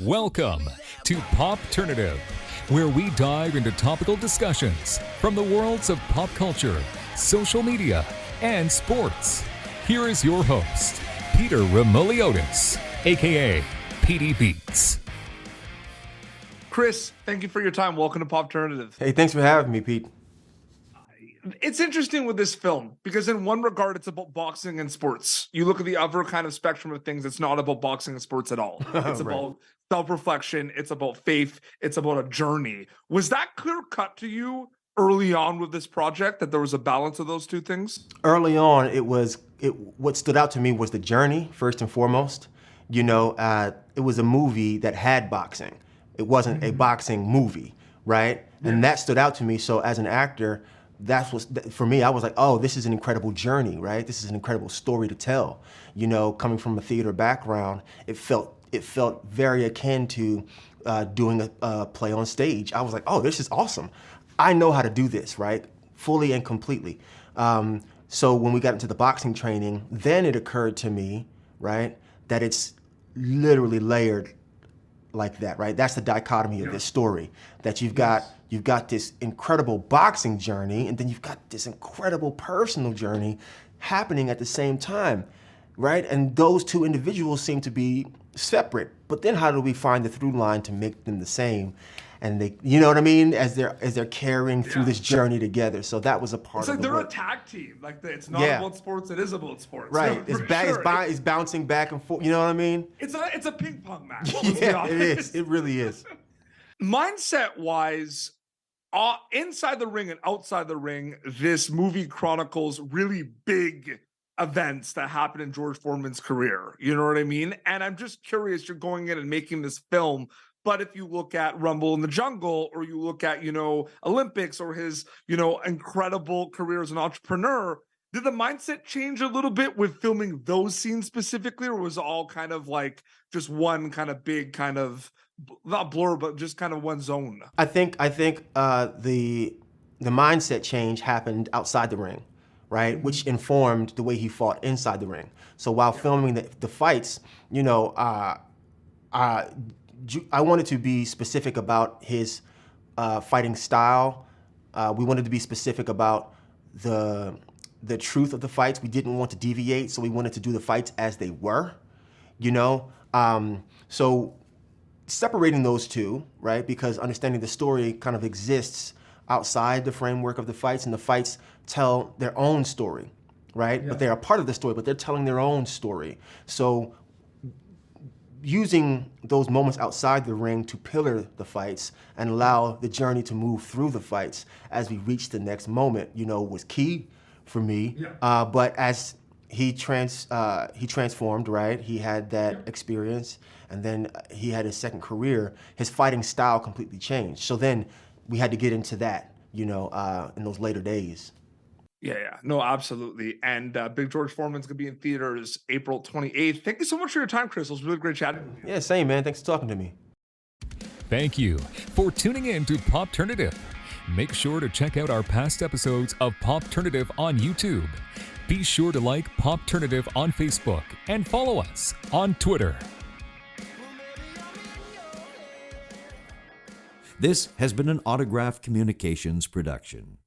Welcome to Popternative, where we dive into topical discussions from the worlds of pop culture, social media, and sports. Here is your host, Peter Remoliotis, aka PD Beats. Khris, thank you for your time. Welcome to Popternative. Hey, thanks for having me, Pete. It's interesting with this film because in one regard, it's about boxing and sports. You look at the other kind of spectrum of things, it's not about boxing and sports at all. It's about self-reflection. It's about faith. It's about a journey. Was that clear cut to you early on with this project, that there was a balance of those two things? Early on, what stood out to me was the journey, first and foremost. You know, it was a movie that had boxing. It wasn't a boxing movie, right? Yeah. And that stood out to me. So as an actor, for me, I was like, oh, this is an incredible journey, right? This is an incredible story to tell. You know, coming from a theater background, it felt very akin to doing a play on stage. I was like, oh, this is awesome. I know how to do this, right? Fully and completely. So when we got into the boxing training, then it occurred to me, right, that it's literally layered like that, right? That's the dichotomy of this story, that you've got this incredible boxing journey, and then you've got this incredible personal journey happening at the same time, right? And those two individuals seem to be separate, but then how do we find the through line to make them the same? And they, you know what I mean, as they're carrying through this journey together. So that was a part of it. It's like they're a tag team. Like it's not about sports. It is about sports. Right. It's bouncing back and forth. You know what I mean? It's a ping pong match. Yeah, it is. It really is. Mindset wise, inside the ring and outside the ring, this movie chronicles really big events that happened in George Foreman's career. You know what I mean? And I'm just curious, you're going in and making this film, but if you look at Rumble in the Jungle, or you look at, Olympics, or his, incredible career as an entrepreneur, did the mindset change a little bit with filming those scenes specifically, or was it all kind of like just one kind of big kind of, not blur, but just kind of one zone? I think the mindset change happened outside the ring, right? Which informed the way he fought inside the ring. So while filming the fights, I wanted to be specific about his fighting style. We wanted to be specific about the truth of the fights. We didn't want to deviate, so we wanted to do the fights as they were, So separating those two, right? Because understanding the story kind of exists outside the framework of the fights, and the fights tell their own story, right? Yeah. But they're a part of the story, but they're telling their own story. So using those moments outside the ring to pillar the fights and allow the journey to move through the fights as we reach the next moment, was key for me. Yeah. But as he transformed, right? He had that experience, and then he had his second career. His fighting style completely changed. So then we had to get into that, in those later days. Yeah, no, absolutely. And Big George Foreman's going to be in theaters April 28th. Thank you so much for your time, Khris. It was really great chatting with you. Yeah, same, man. Thanks for talking to me. Thank you for tuning in to Popternative. Make sure to check out our past episodes of Popternative on YouTube. Be sure to like Popternative on Facebook and follow us on Twitter. This has been an Autograph Communications production.